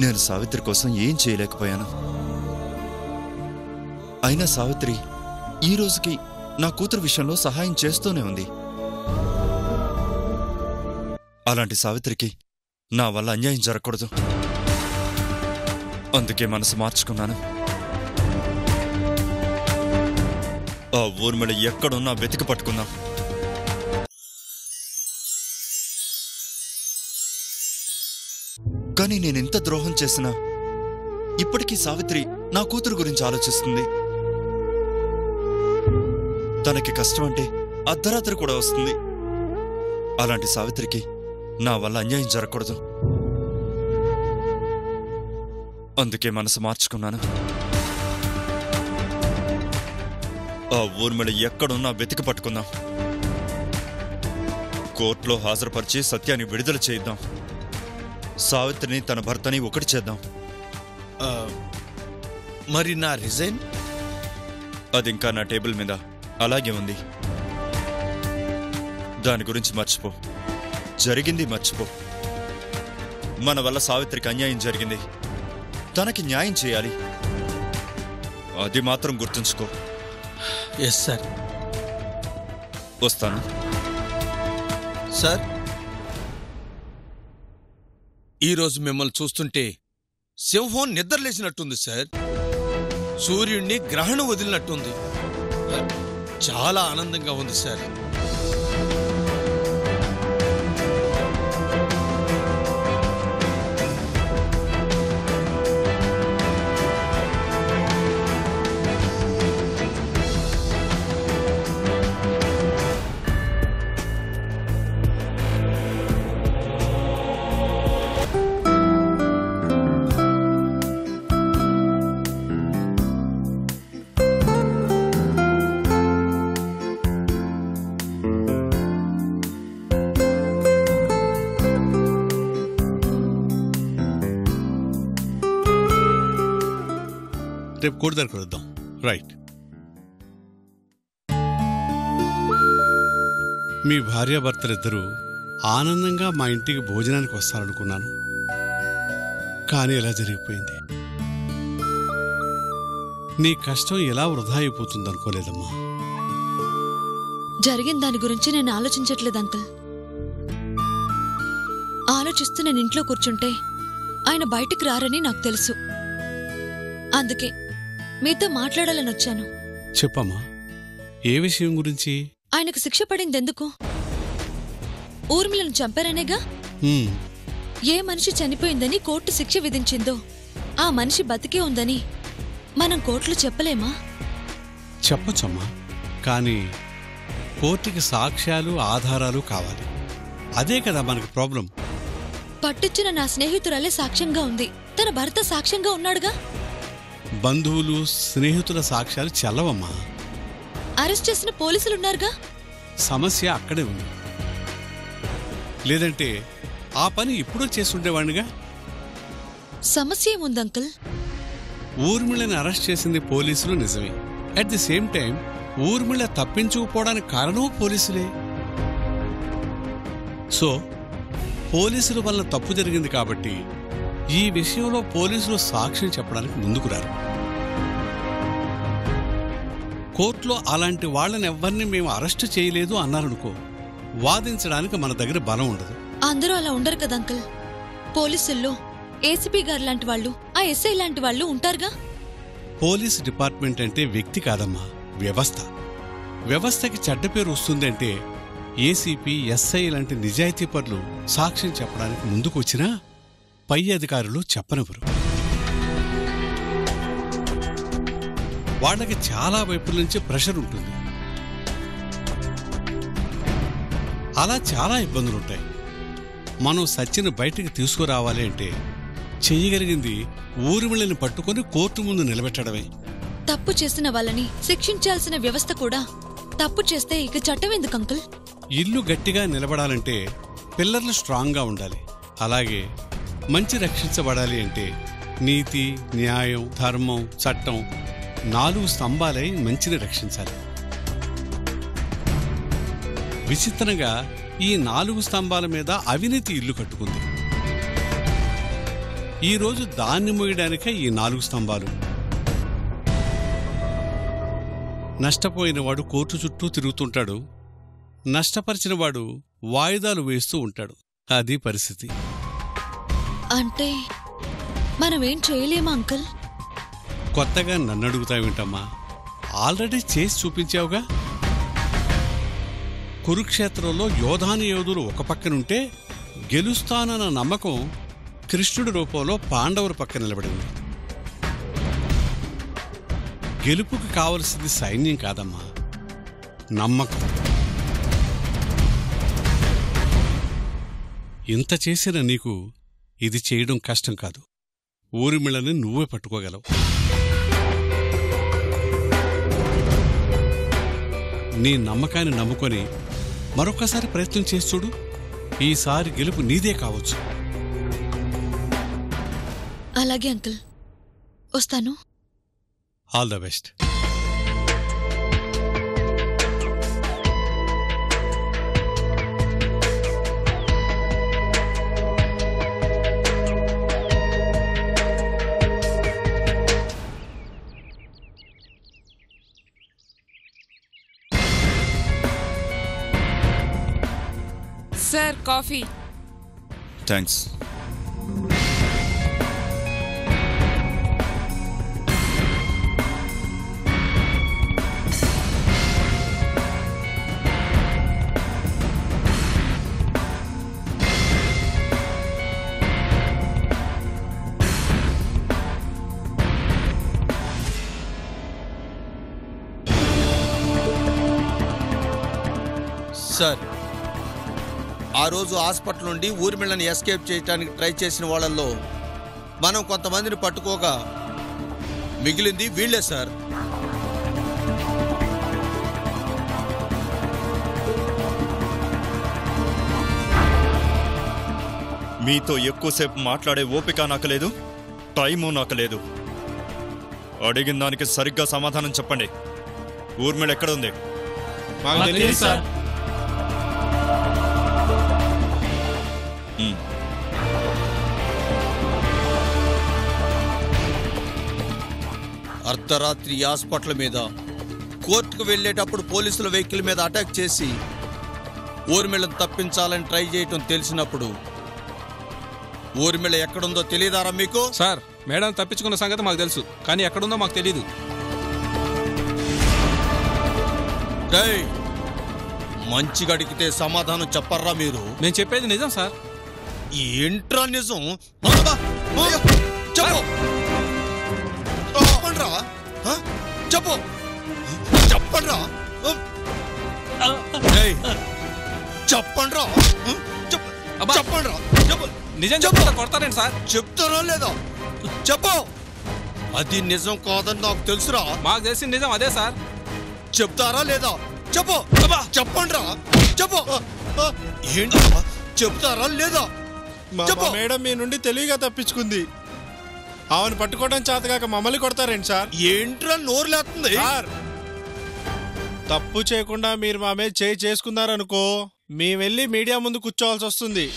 నేను సావిత్రి కోసం ఏం చేయలేకపోయాను. అయినా సావిత్రి ఈ రోజుకి నా కూతురు విషయంలో సహాయం చేస్తూనే ఉంది. అలాంటి సావిత్రికి నా వల్ల అన్యాయం జరగకూడదు. అందుకే మనసు మార్చుకున్నాను. ఆ ఊర్మిళ ఎక్కడున్నా వెతికి పట్టుకుందాం. కానీ నేనెంత ద్రోహం చేసినా ఇప్పటికీ సావిత్రి నా కూతురు గురించి ఆలోచిస్తుంది. తనకి కష్టం అంటే అర్ధరాత్రి కూడా వస్తుంది. అలాంటి సావిత్రికి నా వల్ల అన్యాయం జరగకూడదు. అందుకే మనసు మార్చుకున్నాను. ఆ ఊర్మిళ ఎక్కడున్నా వెతికి పట్టుకుందాం. కోర్టులో హాజరుపరిచి సత్యాన్ని విడుదల చేద్దాం. సావిత్రిని తన భర్తని ఒకటి చేద్దాం. మరి నా రిజైన్? అది ఇంకా నా టేబుల్ మీద అలాగే ఉంది. దాని గురించి మర్చిపో. జరిగింది మర్చిపో. మన వల్ల సావిత్రికి అన్యాయం జరిగింది. తనకి న్యాయం చేయాలి. అది మాత్రం గుర్తుంచుకో. Yes sir. వస్తాను సార్. ఈరోజు మిమ్మల్ని చూస్తుంటే సింహం నిద్రలేసినట్టుంది సార్. సూర్యుడిని గ్రహణం వదిలినట్టుంది. చాలా ఆనందంగా ఉంది సార్. రేపు కోడి దగ్గర కలుద్దాం. రైట్. మీ భార్యాభర్తలిద్దరూ ఆనందంగా మా ఇంటికి భోజనానికి వస్తారనుకున్నాను. కానీ ఎలా జరిగిపోయింది. నీ కష్టం ఎలా వృధా అయిపోతుందనుకోలేదమ్మా. జరిగిన దాని గురించి నేను ఆలోచించట్లేదు అంకుల్. ఆలోచిస్తూ నేను ఇంట్లో కూర్చుంటే ఆయన బయటికి రారని నాకు తెలుసు. అందుకే మీతో మాట్లాడాలని వచ్చాను. చెప్పమ్మా, ఏ విషయం గురించి? ఆయనకు శిక్ష పడిందెందుకు? ఊర్మిళను చంపారనేగా. ఏ మనిషి చనిపోయిందని కోర్టు శిక్ష విధించిందో ఆ మనిషి బతికే ఉందని మనం కోర్టులో చెప్పలేమా? చెప్పొచ్చమ్మా, కానీ కోర్టుకి సాక్ష్యాలు ఆధారాలు కావాలి. అదే కదా మనకి ప్రాబ్లం. పట్టించిన నా స్నేహితురాలే సాక్ష్యంగా ఉంది. తన భర్త సాక్ష్యంగా ఉన్నాడుగా. బంధువులు స్నేహితుల సాక్ష్యాలు చెల్లవమ్మా. అరెస్ట్ చేసిన పోలీసులున్నారుగా. సమస్య అక్కడే ఉంది. లేదంటే ఆ పని ఇప్పుడో చేసుండేవాడిగా. సమస్య ఏముంది అంకుల్? ఊర్మిళని అరెస్ట్ చేసింది పోలీసులు నిజమే. At the same time Urmila తప్పించుకుపోవడానికి కారణం పోలీసులే. సో పోలీసుల వల్ల తప్పు జరిగింది కాబట్టి ఈ విషయంలో పోలీసులు సాక్ష్యం చెప్పడానికి ముందుకు రారు. కోర్టులో అలాంటి వాళ్ళని ఎవ్వరిని మేము అరెస్టు చేయలేదు అన్నారనుకో, వాదించడానికి మన దగ్గర బలం ఉండదు. అందరూ అలా ఉండరు కదా అంకుల్. పోలీసుల్లో ఏసీపీ గారు లాంటి వాళ్ళు, ఆ ఎస్ఐ లాంటి వాళ్ళు ఉంటారుగా. పోలీస్ డిపార్ట్మెంట్ అంటే వ్యక్తి కాదమ్మా, వ్యవస్థ. వ్యవస్థకి చెడ్డ పేరు వస్తుందంటే ఏసీపీ, ఎస్ఐ లాంటి నిజాయితీ పరులు సాక్ష్యం చెప్పడానికి ముందుకు వచ్చినా పై అధికారులు చెప్పనివ్వరు. వాళ్ళకి చాలా వైపుల నుంచి ప్రెషర్ ఉంటుంది. అలా చాలా ఇబ్బందులుంటాయి. మనం సత్యను బయటికి తీసుకురావాలి అంటే చెయ్యగలిగింది ఊర్మిళని పట్టుకుని కోర్టు ముందు నిలబెట్టడమే. తప్పు చేసిన వాళ్ళని శిక్షించాల్సిన వ్యవస్థ కూడా తప్పు చేస్తే ఇక చట్టం ఎందుకు అంకుల్? ఇల్లు గట్టిగా నిలబడాలంటే పిల్లర్లు స్ట్రాంగ్గా ఉండాలి. అలాగే మంచి రక్షించబడాలి అంటే నీతి, న్యాయం, ధర్మం, చట్టం 4 స్తంభాలై మంచిని రక్షించాలి. విచిత్రంగా ఈ 4 స్తంభాల మీద అవినీతి ఇల్లు కట్టుకుంది. ఈరోజు దాన్ని మోయడానికే ఈ 4 స్తంభాలు. నష్టపోయినవాడు కోర్టు చుట్టూ తిరుగుతుంటాడు, నష్టపరిచినవాడు వాయిదాలు వేస్తూ ఉంటాడు. అది పరిస్థితి. అంటే మనమేం చేయలేమా అంకుల్? కొత్తగా నన్నడుగుతావేంటమ్మా? ఆల్రెడీ చేసి చూపించావుగా. కురుక్షేత్రంలో యోధాని యోధులు ఒక పక్కనుంటే గెలుస్తానన్న నమ్మకం కృష్ణుడి రూపంలో పాండవుల పక్క నిలబడింది. గెలుపుకి కావలసింది సైన్యం కాదమ్మా, నమ్మకం. ఇంత చేసిన నీకు ఇది చేయడం కష్టం కాదు. ఊరిమిళ్ళని నువ్వే పట్టుకోగలవు. నీ నమ్మకాన్ని నమ్ముకొని మరొక్కసారి ప్రయత్నం చేసి చూడు. ఈసారి గెలుపు నీదే కావచ్చు. అలాగే అంకుల్, వస్తాను. All the best. Sir, coffee. Thanks. Sir, ఆ రోజు హాస్పిటల్ నుండి ఊర్మిళ్ళని ఎస్కేప్ చేయడానికి ట్రై చేసిన వాళ్ళల్లో మనం కొంతమందిని పట్టుకోగా మిగిలింది వీళ్లే సార్. మీతో ఎక్కువసేపు మాట్లాడే ఓపిక నాకు లేదు, టైము నాకు లేదు. అడిగిన దానికి సరిగ్గా సమాధానం చెప్పండి. ఊర్మిళ ఎక్కడ ఉంది? అర్ధరాత్రి హాస్పిటల్ మీద కోర్టుకు వెళ్లేటప్పుడు పోలీసుల వెహికల్ మీద అటాక్ చేసి ఊర్మిళను తప్పించాలని ట్రై చేయటం తెలిసినప్పుడు ఊర్మిళ ఎక్కడుందో తెలియదారా మీకు? సార్, మేడం తప్పించుకున్న సంగతి మాకు తెలుసు, కానీ ఎక్కడుందో మాకు తెలీదు. మంచిగా అడిగితే సమాధానం చెప్పర్రా మీరు? నేను చెప్పేది నిజం సార్. ఏంట్రా నిజం? చెప్పు చెప్పండ్రా, చెప్పు చెప్పండ్రా, చెప్పండ్రా, చెప్పండ్రా, చెప్పు. నిజం చెప్తా కొడతారండి సార్. చెప్తారా లేదా? చెప్పు. అది నిజం కాదని నాకు తెలుసురా. మాకు తెలిసిన నిజం అదే సార్. చెప్తారా లేదా? చెప్పు. చెప్పండ్రా, చెప్పు. ఏంట్రా? చెప్తారా లేదా? చెప్పు. మేడం మీ నుండి తెలివిగా తప్పించుకుంది. ఆమెను పట్టుకోవడం చేతగాక మమ్మల్ని కొడతారేంటి సార్? ఏంట్రా నోరు లేస్తుంది? సార్, తప్పు చేయకుండా మీరు మా మీద చేసుకున్నారనుకో, మేము వెళ్ళి మీడియా ముందు కూర్చోవాల్సి వస్తుంది.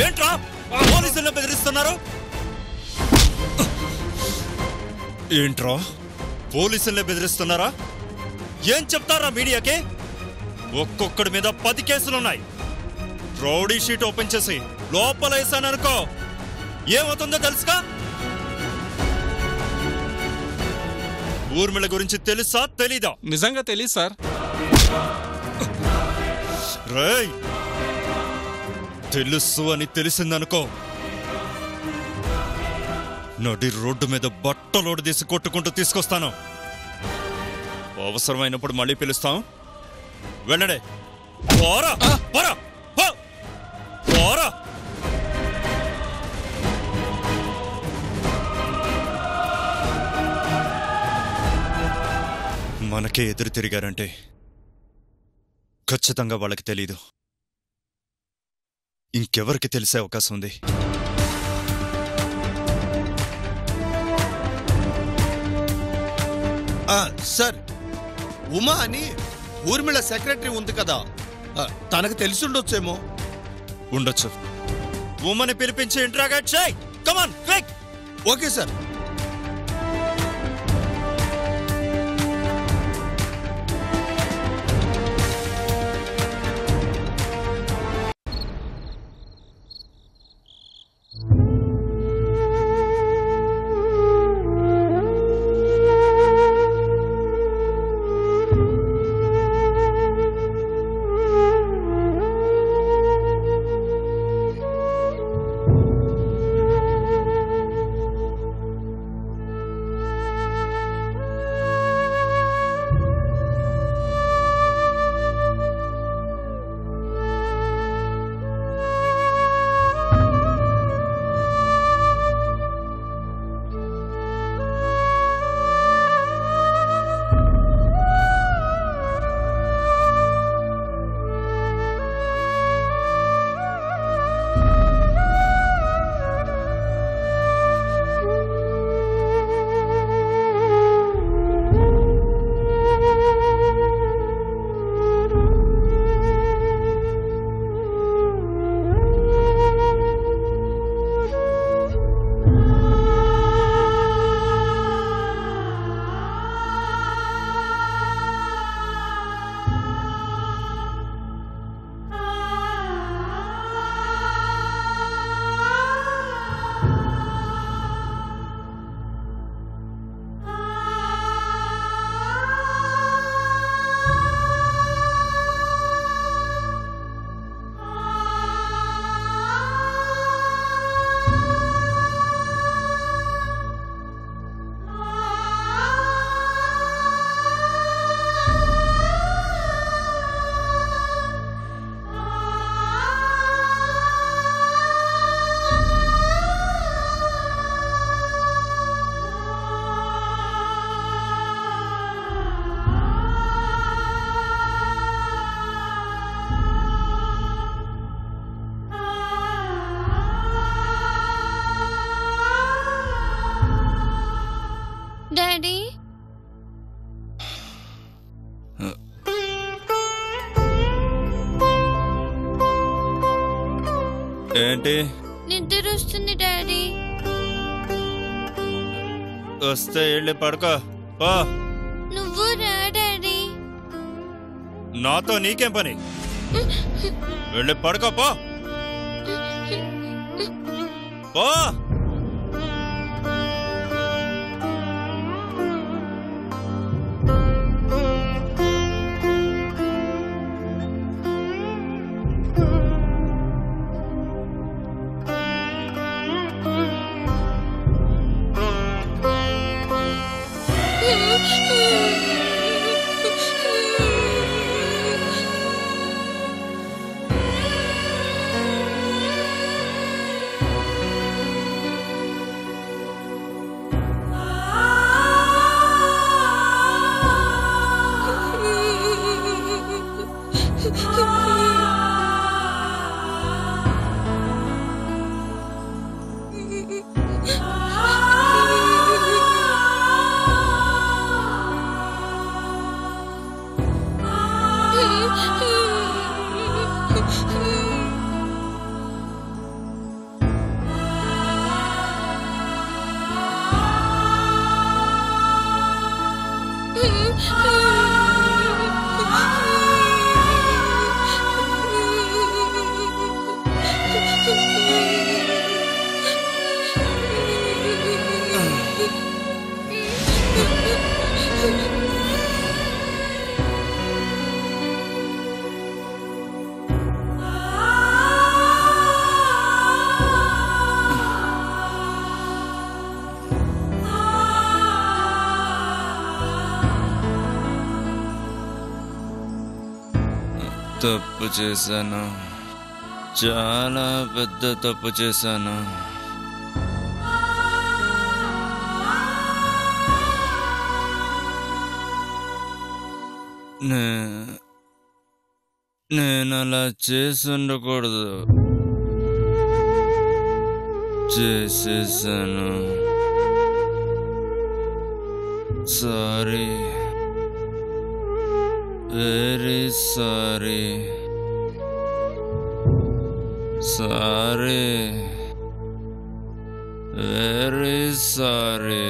ఏంట్రా పోలీసులను బెదిరిస్తున్నారు? ఏంట్రా పోలీసుల్ని బెదిరిస్తున్నారా? ఏం చెప్తారా మీడియాకి? ఒక్కొక్కడి మీద 10 కేసులున్నాయి. రౌడీ షీట్ ఓపెన్ చేసి లోపల వేసాననుకో ఏమవుతుందో తెలుసుగా? ఊర్మిళ గురించి తెలుసా తెలీదా? నిజంగా తెలీదు సార్. రేయ్, తెలుసు అని తెలిసిందనుకో నడి రోడ్డు మీద బట్టలోడు తీసి కొట్టుకుంటూ తీసుకొస్తాను. అవసరమైనప్పుడు మళ్ళీ పిలుస్తాం. వెళ్ళడే. పోరా పోరా పోరా. మనకే ఎదురు తిరిగారంటే ఖచ్చితంగా వాళ్ళకి తెలీదు. ఇంకెవరికి తెలిసే అవకాశం ఉంది? సార్, ఉమా అని ఊర్మిళ సెక్రటరీ ఉంది కదా, తనకు తెలిసిండొచ్చేమో. ఉండొచ్చు. ఉమ్మని పిలిపించి ఇంట్రాగేట్ చేయి. Come on quick. Okay sir. Daddy, ఏంటి? నిద్ర వస్తుంది డాడీ. వస్తే వెళ్ళి పడుకో. నువ్వు రా డాడీ. నాతో నీకేం పని? వెళ్ళి పడుకో. పో. తప్పు చేశాను, చాలా పెద్ద తప్పు చేశాను. నేను అలా చేసి ఉండకూడదు. చేసేసాను. Sorry, very sorry. Sorry, very sorry.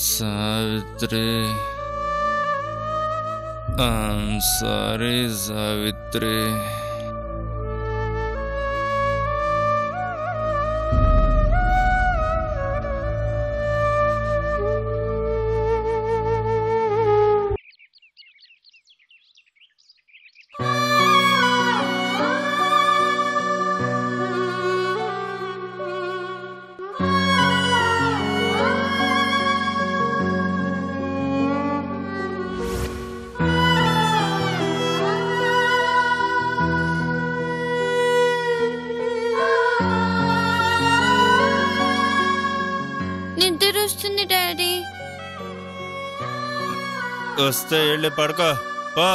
Savitri, I'm sorry Savitri. నిద్రొస్తుంది డాడీ. వస్తే వెళ్ళి పడుకో పో.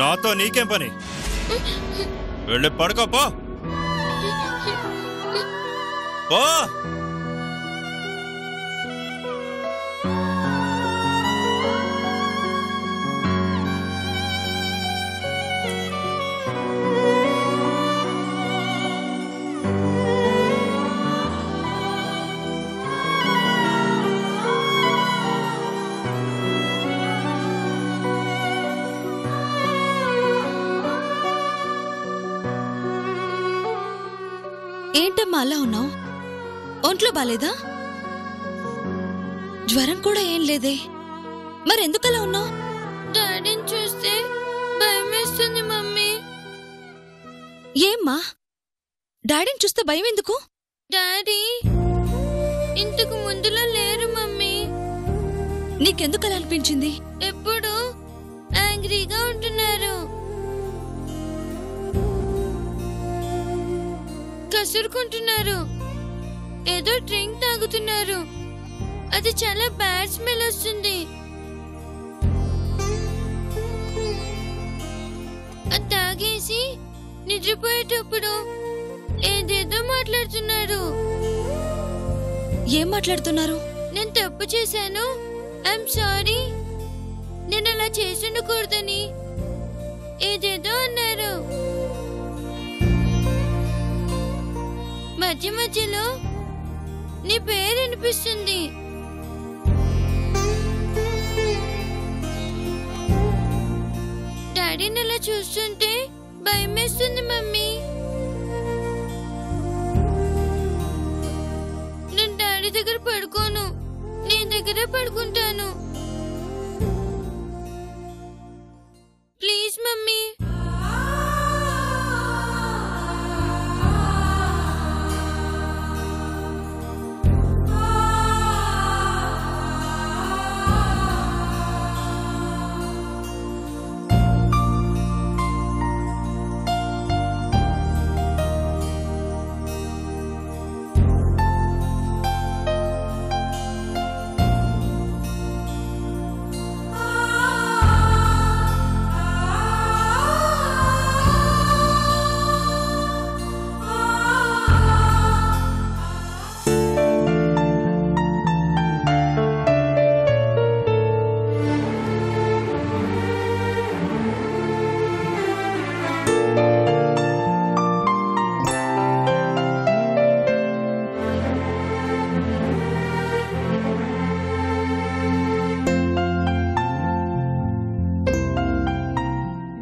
నాతో నీకేం పని? వెళ్ళి పడుకో పో. పో. ఏంటమ్మా అలా ఉన్నావు? ఒంట్లో బాలేదా? జ్వరం కూడా ఏం లేదే, మరెందుకలా ఉన్నావు? డాడీని చూస్తే భయమేస్తుంది మమ్మీ. ఏమ్మా, డాడీని చూస్తే భయం ఎందుకు? డాడీ ఇంతకు ముందులో లేరు మమ్మీ. నీకెందుకలా అనిపించింది? ఎప్పుడు యాంగ్రీగా ఉంటున్నారు, కసురుకుంటున్నారు, ఏదో డ్రింక్ తాగుతున్నారు. అది చాలా బ్యాడ్ స్మెల్ వస్తుంది. అది తాగేసి నిద్రపోయేటప్పుడు ఏదేదో మాట్లాడుతున్నారు. ఏం మాట్లాడుతున్నారు? నేను తప్పు చేశాను, ఐఎమ్ సారీ, నేను అలా చేసి ఉండకూడదని ఏదేదో అన్నారు. మధ్య మధ్యలో నీ పేరు అనిపిస్తుంది. డాడీని అలా చూస్తుంటే భయమేస్తుంది మమ్మీ. నేను డాడీ దగ్గర పడుకోను, నీ దగ్గరే పడుకుంటాను. Please mummy.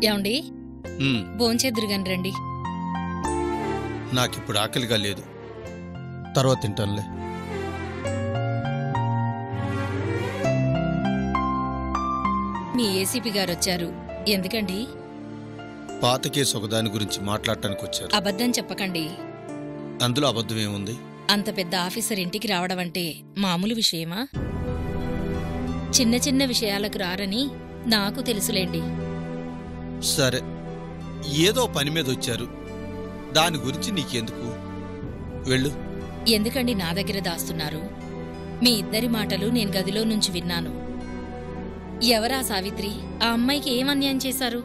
ఏమండి, భోంచేద్దురుగాని రండి. నాకిప్పుడు ఆకలిగా లేదు, తర్వాత తింటానులే. మీ ఏసీపీ గారు వచ్చారు. ఎందుకండి? పాత కేసు ఒకదాని గురించి మాట్లాడటానికి వచ్చారు. అబద్ధం చెప్పకండి. అందులో అబద్ధం ఏముంది? అంత పెద్ద ఆఫీసర్ ఇంటికి రావడం అంటే మామూలు విషయమా? చిన్న చిన్న విషయాలకు రారని నాకు తెలుసులేండి. సరే, ఏదో పని మీద వచ్చారు, దాని గురించి నీకెందుకు? వెళ్ళు. ఎందుకండి నా దగ్గర దాస్తున్నారు? మీ ఇద్దరి మాటలు నేను గదిలో నుంచి విన్నాను. ఎవరా సావిత్రి? ఆ అమ్మాయికి ఏం అన్యాయం చేశారు?